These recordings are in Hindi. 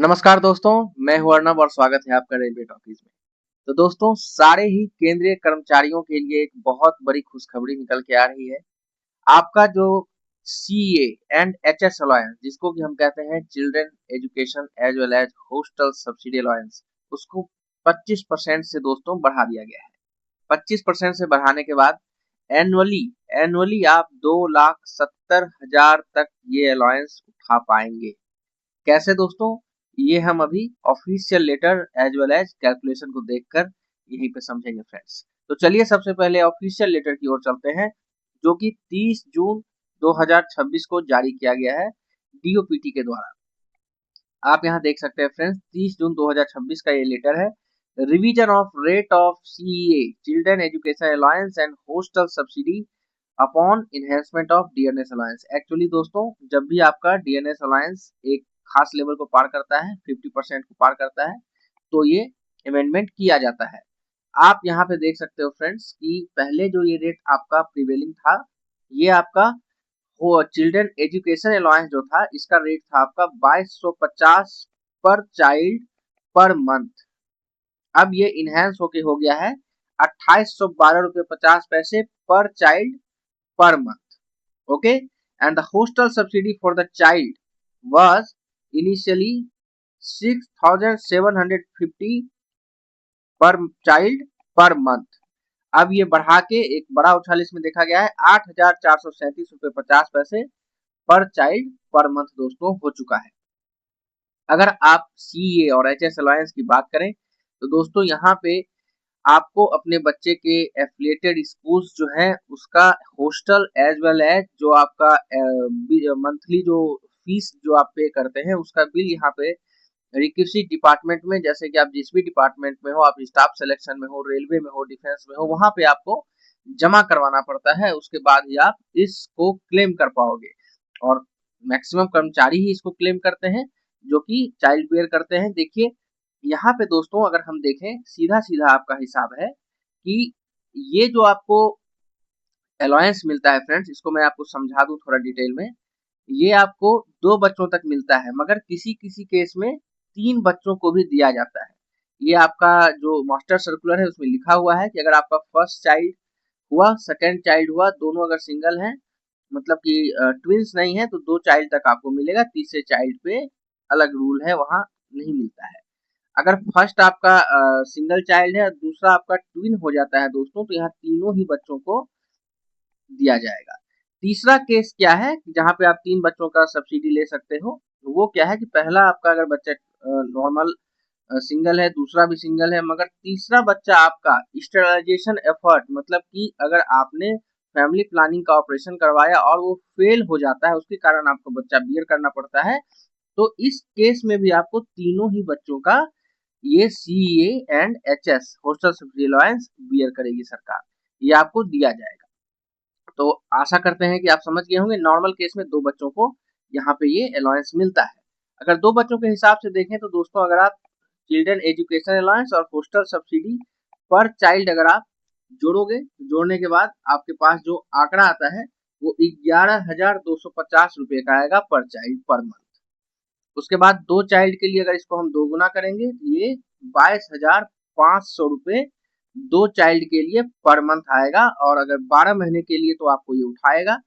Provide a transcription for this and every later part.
नमस्कार दोस्तों, मैं हूं अर्नब और स्वागत है आपका रेलवे टॉकीज में। तो दोस्तों, सारे ही केंद्रीय कर्मचारियों के लिए एक बहुत बड़ी खुशखबरी निकल के आ रही है। आपका जो सीए एंड एचएस अलायंस, जिसको कि हम कहते हैं children education as well as hostel subsidy allowance, उसको 25% से दोस्तों बढ़ा दिया गया है। 25% से बढ़ाने के बाद एनुअली एनुअली आप 2,70,000 तक ये अलायंस उठा पाएंगे। कैसे दोस्तों? ये हम अभी official letter as well as calculation को देखकर यहीं पे समझेंगे फ्रेंड्स। तो चलिए सबसे पहले ऑफिशियल लेटर की ओर चलते हैं, जो कि 30 जून 2026 को जारी किया गया है डीओपीटी के द्वारा। आप यहाँ देख सकते हैं फ्रेंड्स, 30 जून 2026 का ये लेटर है। Revision of rate of CEA children education alliance and hostel subsidy upon enhancement of DNS alliance. Actually दोस्तों, जब भी आपका डीएनएस अलायंस एक खास लेवल को पार करता है, 50% को पार करता है, तो ये अमेंडमेंट किया जाता है। आप यहाँ पे देख सकते हो फ्रेंड्स कि पहले जो ये रेट आपका प्रिवेलिंग था, ये आपका वो चिल्ड्रन एजुकेशन अलाउंस जो था, इसका रेट था आपका 2250 पर चाइल्ड पर मंथ। अब ये इनहेंस होके हो गया है 2812 रुपये 50 पैसे पर child per month. Okay, and the hostel subsidy for the child was initially 6,750 per child per month. अब ये बढ़ा के एक बड़ा उछाल इसमें देखा गया है 8,437 रुपये 50 पैसे पर चाइल्ड पर मंथ दोस्तों हो चुका है। अगर आप सीए और एचएस अलायंस की बात करें तो दोस्तों यहाँ पे आपको अपने बच्चे के एफिलिएटेड स्कूल्स जो है उसका हॉस्टल एज वेल एज जो आपका मंथली जो फीस जो आप पे करते हैं उसका बिल यहाँ पे किसी डिपार्टमेंट में, जैसे कि आप जिस भी डिपार्टमेंट में हो, आप स्टाफ सिलेक्शन में हो, रेलवे में हो, डिफेंस में हो, वहां पे आपको जमा करवाना पड़ता है। उसके बाद ही आप इसको क्लेम कर पाओगे और मैक्सिमम कर्मचारी ही इसको क्लेम करते हैं जो कि चाइल्ड बेयर करते हैं। देखिए यहाँ पे दोस्तों, अगर हम देखें सीधा सीधा आपका हिसाब है कि ये जो आपको अलायंस मिलता है फ्रेंड्स, इसको मैं आपको समझा दूं थोड़ा डिटेल में। ये आपको 2 बच्चों तक मिलता है, मगर किसी किसी केस में 3 बच्चों को भी दिया जाता है। ये आपका जो मास्टर सर्कुलर है उसमें लिखा हुआ है कि अगर आपका फर्स्ट चाइल्ड हुआ, सेकेंड चाइल्ड हुआ, दोनों अगर सिंगल हैं, मतलब कि ट्विंस नहीं है, तो 2 चाइल्ड तक आपको मिलेगा। तीसरे चाइल्ड पे अलग रूल है, वहां नहीं मिलता है। अगर फर्स्ट आपका सिंगल चाइल्ड है और दूसरा आपका ट्विन हो जाता है दोस्तों, तो यहाँ तीनों ही बच्चों को दिया जाएगा। तीसरा केस क्या है जहां पे आप 3 बच्चों का सब्सिडी ले सकते हो, वो क्या है कि पहला आपका अगर बच्चा नॉर्मल सिंगल है, दूसरा भी सिंगल है, मगर तीसरा बच्चा आपका स्टेरिलाइजेशन एफर्ट, मतलब कि अगर आपने फैमिली प्लानिंग का ऑपरेशन करवाया और वो फेल हो जाता है, उसके कारण आपको बच्चा बियर करना पड़ता है, तो इस केस में भी आपको तीनों ही बच्चों का ये CA and HS hostel subsidy allowance bear करेगी सरकार, ये आपको दिया जाएगा। तो आशा करते हैं कि आप समझ गए होंगे। नॉर्मल केस में 2 बच्चों को यहाँ पे ये अलायंस मिलता है। अगर 2 बच्चों के हिसाब से देखें तो दोस्तों, अगर आप चिल्ड्रन एजुकेशन अलायंस और हॉस्टल सब्सिडी पर चाइल्ड अगर आप जोड़ोगे, जोड़ने के बाद आपके पास जो आंकड़ा आता है वो 11,250 रुपये का आएगा पर चाइल्ड पर मंथ। उसके बाद 2 चाइल्ड के लिए अगर इसको हम 2 गुना करेंगे तो ये 22,500 रुपये 2 चाइल्ड के लिए पर मंथ आएगा। और अगर 12 महीने के लिए तो आपको ये उठाएगा,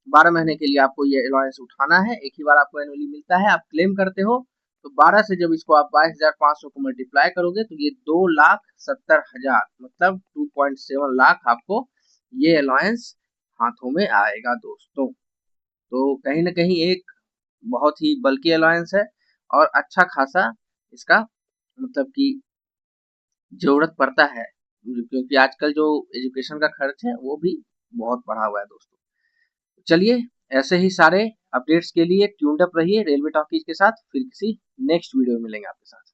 12 महीने के लिए आपको ये अलाउंस उठाना है। एक ही बार आपको एनुअली मिलता है, आप क्लेम करते हो, तो 12 से जब इसको आप 22,500 को मल्टीप्लाई करोगे तो ये 2,70,000 मतलब 2.7 लाख आपको ये अलाउंस हाथों में आएगा दोस्तों। तो कहीं ना कहीं एक बहुत ही बल्कि अलायंस है और अच्छा खासा इसका मतलब कि जरूरत पड़ता है, क्योंकि आजकल जो एजुकेशन का खर्च है वो भी बहुत बढ़ा हुआ है दोस्तों। चलिए, ऐसे ही सारे अपडेट्स के लिए ट्यून्ड अप रहिए रेलवे टॉकीज के साथ। फिर किसी नेक्स्ट वीडियो में मिलेंगे आपके साथ।